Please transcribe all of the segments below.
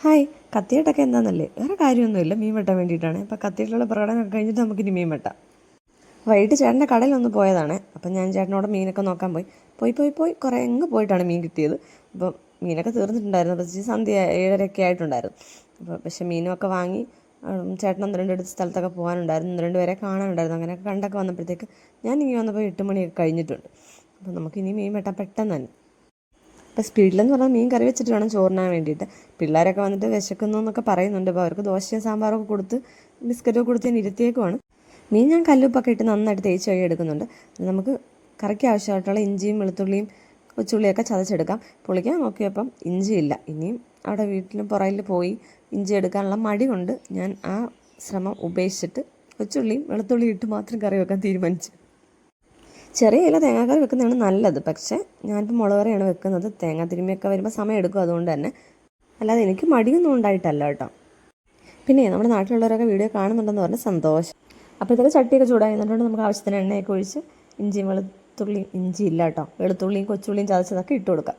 Hi. കത്തിയിട്ടൊക്കെ എന്താണെന്നല്ലേ, വേറെ കാര്യമൊന്നുമില്ല, മീൻ വെട്ടാൻ വേണ്ടിയിട്ടാണ്. അപ്പോൾ കത്തിയിട്ടുള്ള പ്രകടനമൊക്കെ കഴിഞ്ഞിട്ട് നമുക്കിനി മീൻ വെട്ടാം. വൈകിട്ട് ചേട്ടൻ്റെ കടയിലൊന്ന് പോയതാണ്. അപ്പം ഞാൻ ചേട്ടനോട് മീനൊക്കെ നോക്കാൻ പോയി കുറേ അങ്ങ് പോയിട്ടാണ് മീൻ കിട്ടിയത്. അപ്പം മീനൊക്കെ തീർന്നിട്ടുണ്ടായിരുന്നു. പക്ഷേ സന്ധ്യ 7:30 ആയിട്ടുണ്ടായിരുന്നു. അപ്പോൾ പക്ഷേ മീനൊക്കെ വാങ്ങി ചേട്ടൻ ഒന്ന് രണ്ട് സ്ഥലത്തൊക്കെ പോകാനുണ്ടായിരുന്നു, ഒന്ന് രണ്ട് പേരെ കാണാനുണ്ടായിരുന്നു. അങ്ങനെയൊക്കെ കണ്ടൊക്കെ വന്നപ്പോഴത്തേക്ക് ഞാൻ ഇങ്ങനെ വന്നപ്പോൾ 8 മണിയൊക്കെ കഴിഞ്ഞിട്ടുണ്ട്. അപ്പോൾ നമുക്കിനി മീൻ വെട്ടാൻ പെട്ടെന്ന് തന്നെ. അപ്പോൾ സ്പീഡിലെന്ന് പറഞ്ഞാൽ മീൻ കറി വെച്ചിട്ട് വേണം ചോറിനാൻ വേണ്ടിയിട്ട്. പിള്ളേരൊക്കെ വന്നിട്ട് വിശക്കുന്നു എന്നൊക്കെ പറയുന്നുണ്ട്. അപ്പോൾ അവർക്ക് ദോശയും സാമ്പാറൊക്കെ കൊടുത്ത് ബിസ്ക്കറ്റൊക്കെ കൊടുത്ത് ഞാൻ ഇരുത്തിയേക്കുവാണ്. മീൻ ഞാൻ കല്ലുപ്പൊക്കെ ഇട്ട് നന്നായിട്ട് തേച്ച് കഴുകി എടുക്കുന്നുണ്ട്. നമുക്ക് കറിക്ക് ആവശ്യമായിട്ടുള്ള ഇഞ്ചിയും വെളുത്തുള്ളിയും കൊച്ചുള്ളിയൊക്കെ ചതച്ചെടുക്കാം. പൊളിക്കാൻ നോക്കിയപ്പം ഇഞ്ചിയില്ല. ഇനിയും അവിടെ വീട്ടിലും പുറകിൽ പോയി ഇഞ്ചി എടുക്കാനുള്ള മടി കൊണ്ട് ഞാൻ ആ ശ്രമം ഉപേക്ഷിച്ചിട്ട് കൊച്ചുള്ളിയും വെളുത്തുള്ളിയും ഇട്ട് മാത്രം കറി വെക്കാൻ തീരുമാനിച്ചു. ചെറിയ ഇല തേങ്ങാക്കറി വെക്കുന്നതാണ് നല്ലത്. പക്ഷേ ഞാനിപ്പോൾ മുളക് കറിയാണ് വെക്കുന്നത്. തേങ്ങ തിരുമ്മിയൊക്കെ വരുമ്പോൾ സമയം എടുക്കും, അതുകൊണ്ട് തന്നെ. അല്ലാതെ എനിക്ക് മടിയൊന്നും ഉണ്ടായിട്ടല്ല കേട്ടോ. പിന്നെ നമ്മുടെ നാട്ടിലുള്ളവരൊക്കെ വീഡിയോ കാണുന്നുണ്ടെന്ന് പറഞ്ഞാൽ സന്തോഷം. അപ്പോഴത്തേക്ക് ചട്ടിയൊക്കെ ചൂടായി എന്നിട്ടുണ്ട്. നമുക്ക് ആവശ്യത്തിന് എണ്ണയൊക്കെ ഒഴിച്ച് ഇഞ്ചിയും വെളുത്തുള്ളിയും, ഇഞ്ചി ഇല്ല കേട്ടോ, വെളുത്തുള്ളിയും കൊച്ചുള്ളിയും ചതച്ചതൊക്കെ ഇട്ട് കൊടുക്കാം.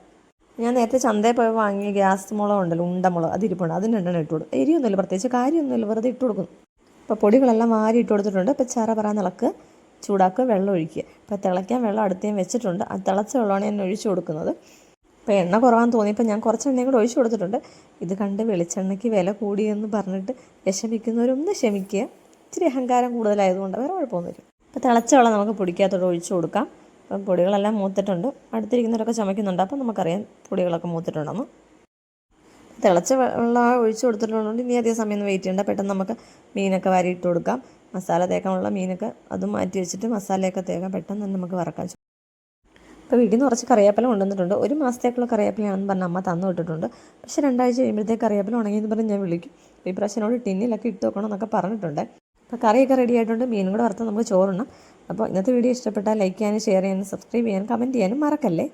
ഞാൻ നേരത്തെ ചന്തയിൽ പോയി വാങ്ങിയ ഗ്യാസ് മുളക് ഉണ്ടല്ലോ, ഉണ്ടമുളക്, അതിരിപ്പുണ്ട്. അതിന് രണ്ടെണ്ണം ഇട്ട് കൊടുക്കും. എരിയൊന്നുമില്ല, പ്രത്യേകിച്ച് കാര്യമൊന്നുമില്ല, വെറുതെ ഇട്ട് കൊടുക്കും. അപ്പോൾ പൊടികളെല്ലാം വാരി ഇട്ട് കൊടുത്തിട്ടുണ്ട്. ഇപ്പോൾ ചറ പറയാൻ ഇളക്കുക, ചൂടാക്കുക, വെള്ളം ഒഴിക്കുക. ഇപ്പോൾ തിളയ്ക്കാൻ വെള്ളം അടുത്ത് ഞാൻ വെച്ചിട്ടുണ്ട്. അത് തിളച്ച വെള്ളമാണ് ഞാൻ ഒഴിച്ചു കൊടുക്കുന്നത്. ഇപ്പോൾ എണ്ണ കുറവാന്ന് തോന്നിയപ്പോൾ ഞാൻ കുറച്ച് എണ്ണയും കൂടെ ഒഴിച്ചു കൊടുത്തിട്ടുണ്ട്. ഇത് കണ്ട് വെളിച്ചെണ്ണയ്ക്ക് വില കൂടിയെന്ന് പറഞ്ഞിട്ട് വിഷമിക്കുന്നവരൊന്ന് ക്ഷമിക്കുക. ഇച്ചിരി അഹങ്കാരം കൂടുതലായതുകൊണ്ട് വേറെ കുഴപ്പമൊന്നുമില്ല. ഇപ്പോൾ തിളച്ച വെള്ളം നമുക്ക് പൊടിക്കകത്തോടെ ഒഴിച്ചു കൊടുക്കാം. അപ്പം പൊടികളെല്ലാം മൂത്തിട്ടുണ്ട്. അടുത്തിരിക്കുന്നവരൊക്കെ ചമയ്ക്കുന്നുണ്ട്. അപ്പം നമുക്കറിയാം പൊടികളൊക്കെ മൂത്തിട്ടുണ്ടെന്ന്. തിളച്ച വെള്ളം ഒഴിച്ചു കൊടുത്തിട്ടുള്ളതുകൊണ്ട് ഇനി അധികം സമയം ഒന്നും വെയിറ്റ് ചെയ്യേണ്ട. പെട്ടെന്ന് നമുക്ക് മീനൊക്കെ വാരി ഇട്ട് കൊടുക്കാം. മസാല തേക്കാനുള്ള മീനൊക്കെ അതും മാറ്റി വെച്ചിട്ട് മസാലയൊക്കെ തേക്കാം. പെട്ടെന്ന് തന്നെ നമുക്ക് വറക്കാം. ഇപ്പോൾ വീട്ടിൽ നിന്ന് കുറച്ച് കറിവേപ്പില കൊണ്ടുവന്നിട്ടുണ്ട്. 1 മാസത്തേക്കുള്ള കറിവേപ്പിലയാണെന്ന് പറഞ്ഞ് അമ്മ തന്നു വിട്ടിട്ടുണ്ട്. പക്ഷേ 2 ആഴ്ച കഴിയുമ്പോഴത്തേക്ക് കറിവേപ്പില ഉണങ്ങിയെന്ന് പറഞ്ഞ് ഞാൻ വിളിക്കും. അപ്പോൾ ഈ പ്രാവശ്യനോട് ടിന്നിലൊക്കെ ഇട്ട് വെക്കണം എന്നൊക്കെ പറഞ്ഞിട്ടുണ്ട്. അപ്പോൾ കറിയൊക്കെ റെഡി ആയിട്ടുണ്ട്. മീനും കൂടെ വറുത്ത് നമുക്ക് ചോറുണ്ണാം. അപ്പോൾ ഇന്നത്തെ വീഡിയോ ഇഷ്ടപ്പെട്ടാൽ ലൈക്ക് ചെയ്യാനും ഷെയർ ചെയ്യാനും സബ്സ്ക്രൈബ് ചെയ്യാനും കമൻറ്റ് ചെയ്യാനും മറക്കല്ലേ.